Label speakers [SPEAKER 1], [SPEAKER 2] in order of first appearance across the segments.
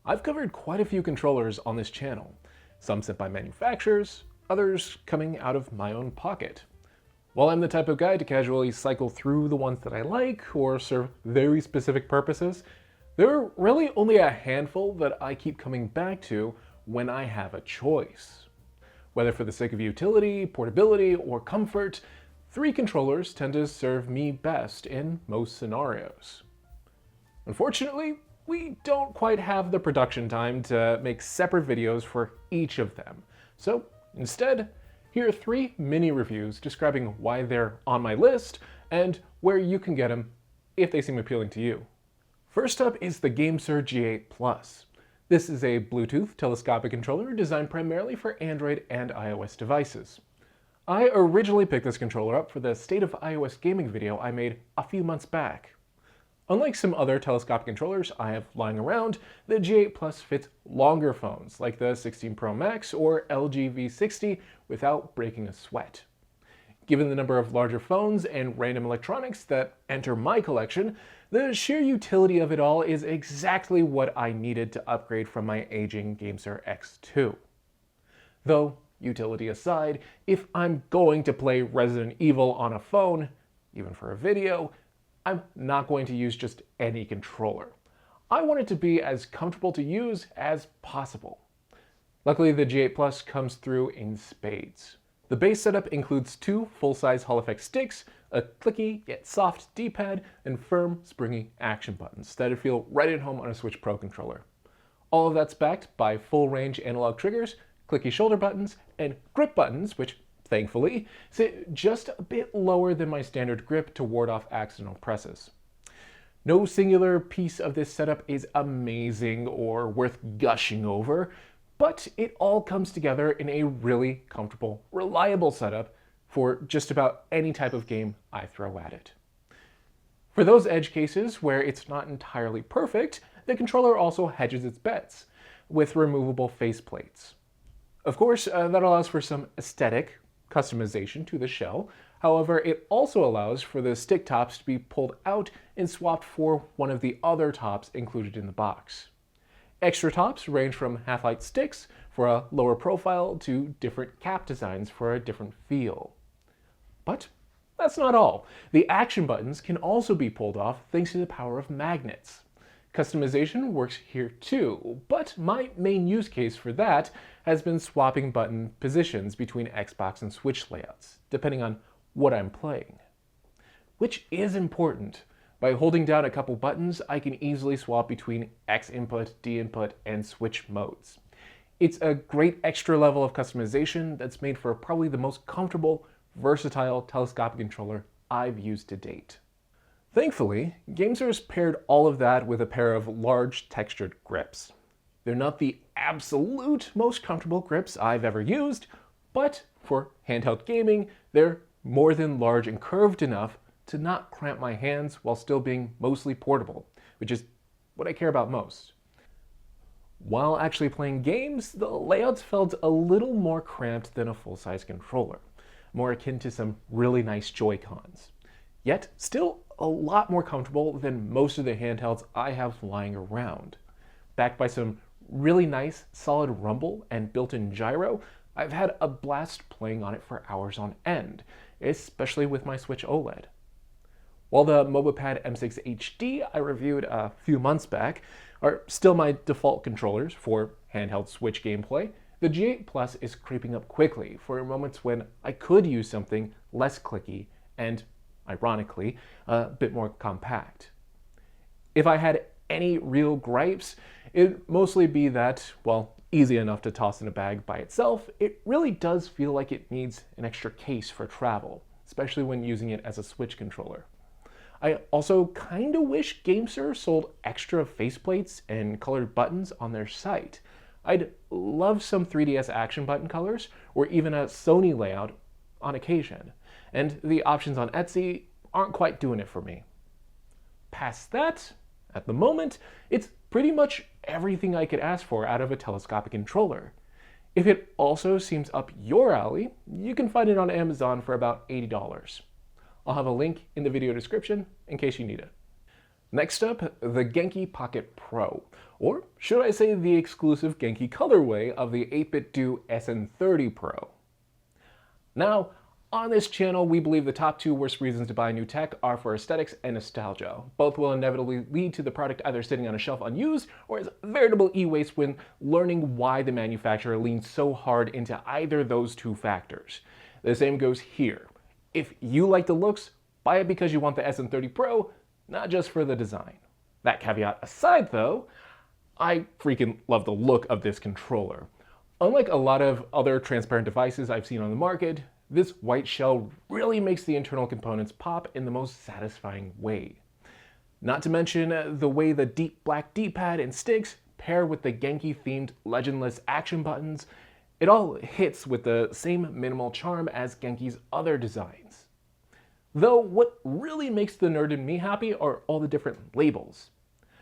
[SPEAKER 1] I've covered quite a few controllers on this channel, some sent by manufacturers, others coming out of my own pocket. While I'm the type of guy to casually cycle through the ones that I like or serve very specific purposes, there are really only a handful that I keep coming back to when I have a choice. Whether for the sake of utility, portability, or comfort, 3 controllers tend to serve me best in most scenarios. Unfortunately, we don't quite have the production time to make separate videos for each of them. So instead, here are 3 mini reviews describing why they're on my list and where you can get them if they seem appealing to you. First up is the GameSir G8 Plus. This is a Bluetooth telescopic controller designed primarily for Android and iOS devices. I originally picked this controller up for the State of iOS Gaming video I made a few months back. Unlike some other telescopic controllers I have lying around, the G8 Plus fits longer phones like the 16 Pro Max or LG V60 without breaking a sweat. Given the number of larger phones and random electronics that enter my collection, the sheer utility of it all is exactly what I needed to upgrade from my aging GameSir X2. Though, utility aside, if I'm going to play Resident Evil on a phone, even for a video, I'm not going to use just any controller. I want it to be as comfortable to use as possible. Luckily, the G8 Plus comes through in spades. The base setup includes 2 full-size Hall Effect sticks, a clicky yet soft D-pad, and firm, springy action buttons that'll feel right at home on a Switch Pro controller. All of that's backed by full-range analog triggers, clicky shoulder buttons, and grip buttons, which thankfully, sit just a bit lower than my standard grip to ward off accidental presses. No singular piece of this setup is amazing or worth gushing over, but it all comes together in a really comfortable, reliable setup for just about any type of game I throw at it. For those edge cases where it's not entirely perfect, the controller also hedges its bets with removable faceplates. Of course, that allows for some aesthetic customization to the shell. However, it also allows for the stick tops to be pulled out and swapped for one of the other tops included in the box. Extra tops range from half-height sticks for a lower profile to different cap designs for a different feel. But that's not all. The action buttons can also be pulled off thanks to the power of magnets. Customization works here too, but my main use case for that has been swapping button positions between Xbox and Switch layouts, depending on what I'm playing. Which is important. By holding down a couple buttons, I can easily swap between X input, D input, and Switch modes. It's a great extra level of customization that's made for probably the most comfortable, versatile telescopic controller I've used to date. Thankfully, GameSir has paired all of that with a pair of large textured grips. They're not the absolute most comfortable grips I've ever used, but for handheld gaming, they're more than large and curved enough to not cramp my hands while still being mostly portable, which is what I care about most. While actually playing games, the layouts felt a little more cramped than a full-size controller, more akin to some really nice Joy-Cons. Yet, still a lot more comfortable than most of the handhelds I have lying around. Backed by some really nice, solid rumble and built-in gyro, I've had a blast playing on it for hours on end, especially with my Switch OLED. While the Mobipad M6 HD I reviewed a few months back are still my default controllers for handheld Switch gameplay, the G8 Plus is creeping up quickly for moments when I could use something less clicky and, ironically, a bit more compact. If I had any real gripes, it'd mostly be that, while easy enough to toss in a bag by itself, it really does feel like it needs an extra case for travel, especially when using it as a Switch controller. I also kinda wish GameSir sold extra faceplates and colored buttons on their site. I'd love some 3DS action button colors, or even a Sony layout on occasion, and the options on Etsy aren't quite doing it for me. Past that, at the moment, it's pretty much everything I could ask for out of a telescopic controller. If it also seems up your alley, you can find it on Amazon for about $80. I'll have a link in the video description in case you need it. Next up, the Genki Pocket Pro, or should I say the exclusive Genki colorway of the 8BitDo SN30 Pro. Now, on this channel, we believe the top two worst reasons to buy new tech are for aesthetics and nostalgia. Both will inevitably lead to the product either sitting on a shelf unused or as veritable e-waste when learning why the manufacturer leans so hard into either those two factors. The same goes here. If you like the looks, buy it because you want the SN30 Pro, not just for the design. That caveat aside though, I freaking love the look of this controller. Unlike a lot of other transparent devices I've seen on the market, this white shell really makes the internal components pop in the most satisfying way. Not to mention the way the deep black D-pad and sticks pair with the Genki-themed legendless action buttons. It all hits with the same minimal charm as Genki's other designs. Though what really makes the nerd in me happy are all the different labels.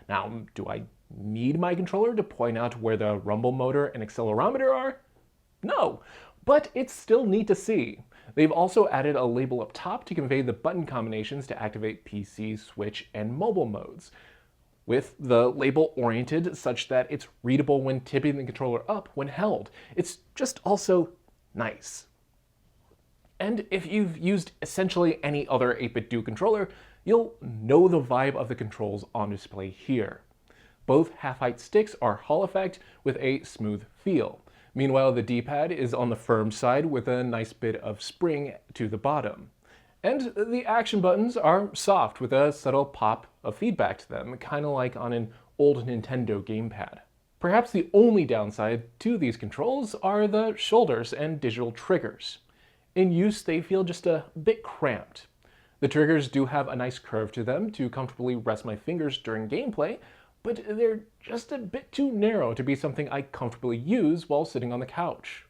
[SPEAKER 1] Now, do I need my controller to point out where the rumble motor and accelerometer are? No, but it's still neat to see. They've also added a label up top to convey the button combinations to activate PC, Switch, and mobile modes, with the label oriented such that it's readable when tipping the controller up when held. It's just also nice. And if you've used essentially any other 8BitDo controller, you'll know the vibe of the controls on display here. Both half-height sticks are Hall effect with a smooth feel. Meanwhile, the D-pad is on the firm side with a nice bit of spring to the bottom. And the action buttons are soft with a subtle pop of feedback to them, kind of like on an old Nintendo gamepad. Perhaps the only downside to these controls are the shoulders and digital triggers. In use, they feel just a bit cramped. The triggers do have a nice curve to them to comfortably rest my fingers during gameplay, but they're just a bit too narrow to be something I comfortably use while sitting on the couch.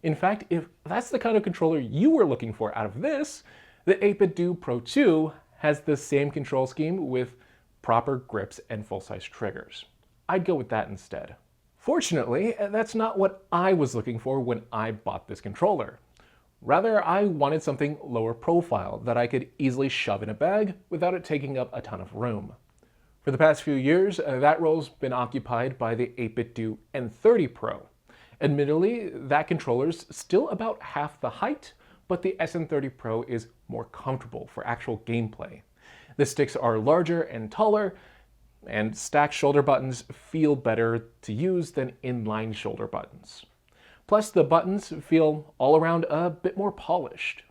[SPEAKER 1] In fact, if that's the kind of controller you were looking for out of this, the 8BitDo Pro 2 has the same control scheme with proper grips and full-size triggers. I'd go with that instead. Fortunately, that's not what I was looking for when I bought this controller. Rather, I wanted something lower profile that I could easily shove in a bag without it taking up a ton of room. For the past few years, that role's been occupied by the 8BitDo N30 Pro. Admittedly, that controller's still about half the height, but the SN30 Pro is more comfortable for actual gameplay. The sticks are larger and taller, and stacked shoulder buttons feel better to use than inline shoulder buttons. Plus, the buttons feel all around a bit more polished.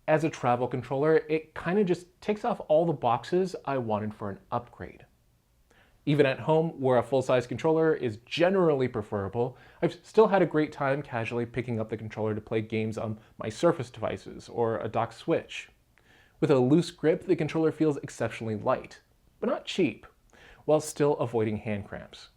[SPEAKER 1] As a travel controller, it kind of just ticks off all the boxes I wanted for an upgrade. Even at home, where a full-size controller is generally preferable, I've still had a great time casually picking up the controller to play games on my Surface devices or a docked Switch. With a loose grip, the controller feels exceptionally light, but not cheap, while still avoiding hand cramps.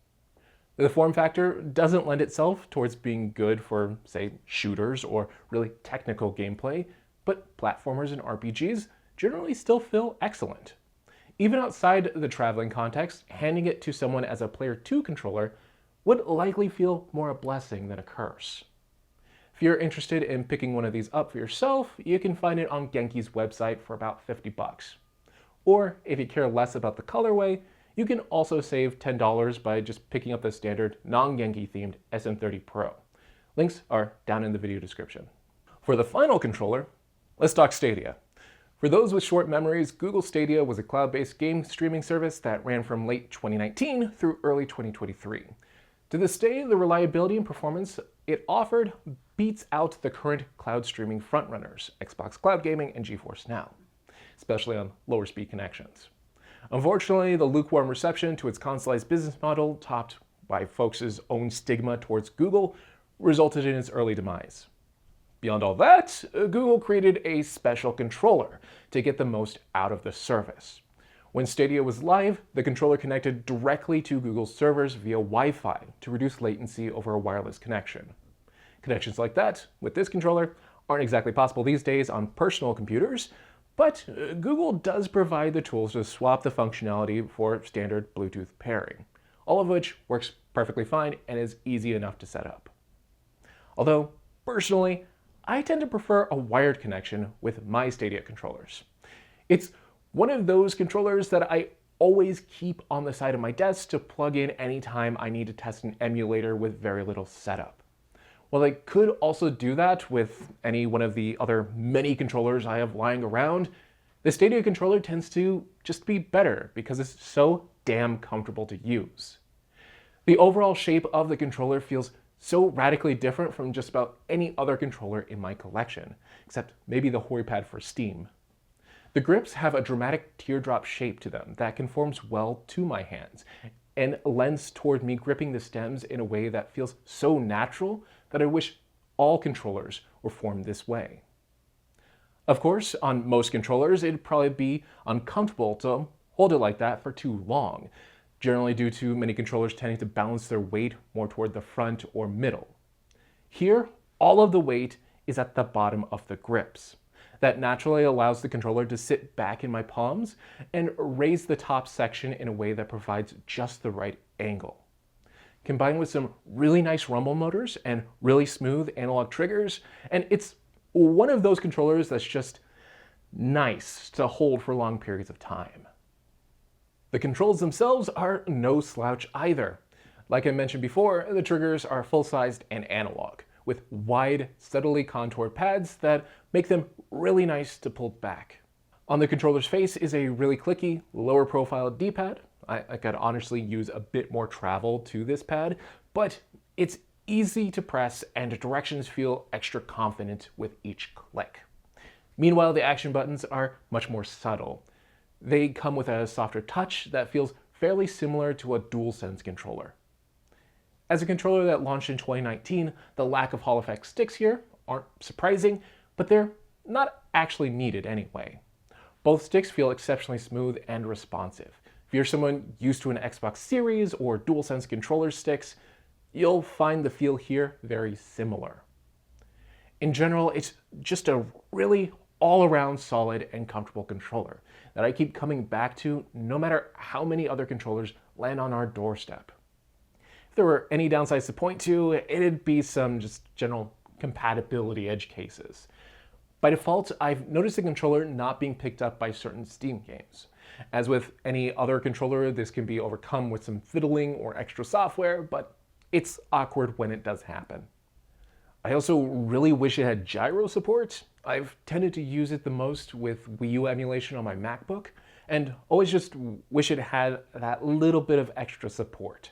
[SPEAKER 1] The form factor doesn't lend itself towards being good for, say, shooters or really technical gameplay, but platformers and RPGs generally still feel excellent. Even outside the traveling context, handing it to someone as a Player 2 controller would likely feel more a blessing than a curse. If you're interested in picking one of these up for yourself, you can find it on Genki's website for about $50. Or if you care less about the colorway, you can also save $10 by just picking up the standard non-Genki themed SN30 Pro. Links are down in the video description. For the final controller, let's talk Stadia. For those with short memories, Google Stadia was a cloud-based game streaming service that ran from late 2019 through early 2023. To this day, the reliability and performance it offered beats out the current cloud streaming frontrunners, Xbox Cloud Gaming and GeForce Now, especially on lower speed connections. Unfortunately, the lukewarm reception to its consoleized business model, topped by folks' own stigma towards Google, resulted in its early demise. Beyond all that, Google created a special controller to get the most out of the service. When Stadia was live, the controller connected directly to Google's servers via Wi-Fi to reduce latency over a wireless connection. Connections like that, with this controller, aren't exactly possible these days on personal computers, but Google does provide the tools to swap the functionality for standard Bluetooth pairing, all of which works perfectly fine and is easy enough to set up. Although, personally, I tend to prefer a wired connection with my Stadia controllers. It's one of those controllers that I always keep on the side of my desk to plug in anytime I need to test an emulator with very little setup. While I could also do that with any one of the other many controllers I have lying around, the Stadia controller tends to just be better because it's so damn comfortable to use. The overall shape of the controller feels so radically different from just about any other controller in my collection, except maybe the Horipad for Steam. The grips have a dramatic teardrop shape to them that conforms well to my hands and lends toward me gripping the stems in a way that feels so natural that I wish all controllers were formed this way. Of course, on most controllers, it'd probably be uncomfortable to hold it like that for too long, generally due to many controllers tending to balance their weight more toward the front or middle. Here, all of the weight is at the bottom of the grips. That naturally allows the controller to sit back in my palms and raise the top section in a way that provides just the right angle. Combined with some really nice rumble motors and really smooth analog triggers, and it's one of those controllers that's just nice to hold for long periods of time. The controls themselves are no slouch either. Like I mentioned before, the triggers are full-sized and analog, with wide, subtly contoured pads that make them really nice to pull back. On the controller's face is a really clicky, lower profile D-pad. I could honestly use a bit more travel to this pad, but it's easy to press and the directions feel extra confident with each click. Meanwhile, the action buttons are much more subtle. They come with a softer touch that feels fairly similar to a DualSense controller. As a controller that launched in 2019, the lack of Hall effect sticks here aren't surprising, but they're not actually needed anyway. Both sticks feel exceptionally smooth and responsive. If you're someone used to an Xbox Series or DualSense controller sticks, you'll find the feel here very similar. In general, it's just a really all-around solid and comfortable controller that I keep coming back to no matter how many other controllers land on our doorstep. If there were any downsides to point to, it'd be some just general compatibility edge cases. By default, I've noticed the controller not being picked up by certain Steam games. As with any other controller, this can be overcome with some fiddling or extra software, but it's awkward when it does happen. I also really wish it had gyro support. I've tended to use it the most with Wii U emulation on my MacBook, and always just wish it had that little bit of extra support.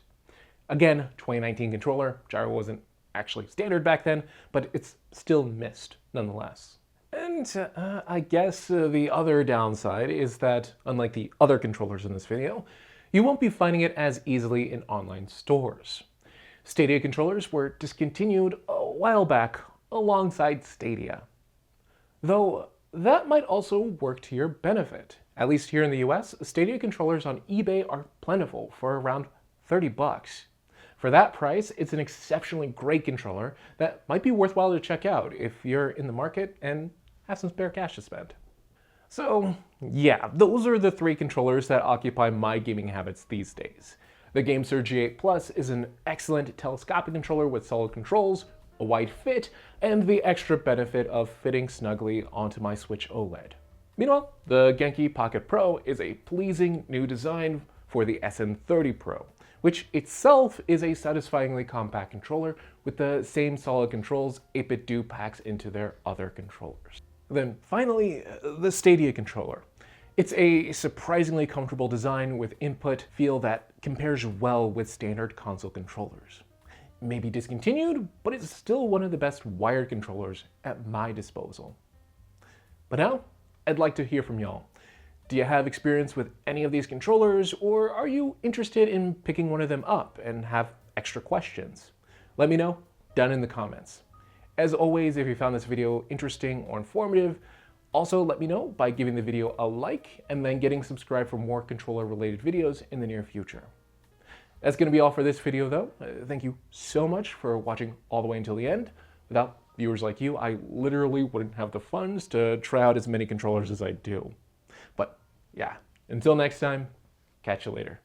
[SPEAKER 1] Again, 2019 controller, gyro wasn't actually standard back then, but it's still missed nonetheless. And I guess the other downside is that, unlike the other controllers in this video, you won't be finding it as easily in online stores. Stadia controllers were discontinued a while back alongside Stadia. Though that might also work to your benefit. At least here in the US, Stadia controllers on eBay are plentiful for around $30. For that price, it's an exceptionally great controller that might be worthwhile to check out if you're in the market and have some spare cash to spend. So yeah, those are the three controllers that occupy my gaming habits these days. The GameSir G8 Plus is an excellent telescopic controller with solid controls, a wide fit, and the extra benefit of fitting snugly onto my Switch OLED. Meanwhile, the Genki Pocket Pro is a pleasing new design for the SN30 Pro, which itself is a satisfyingly compact controller with the same solid controls 8BitDo packs into their other controllers. Then finally, the Stadia controller. It's a surprisingly comfortable design with input feel that compares well with standard console controllers. It may be discontinued, but it's still one of the best wired controllers at my disposal. But now, I'd like to hear from y'all. Do you have experience with any of these controllers, or are you interested in picking one of them up and have extra questions? Let me know down in the comments. As always, if you found this video interesting or informative, also let me know by giving the video a like and then getting subscribed for more controller-related videos in the near future. That's going to be all for this video though. Thank you so much for watching all the way until the end. Without viewers like you, I literally wouldn't have the funds to try out as many controllers as I do. But yeah, until next time, catch you later.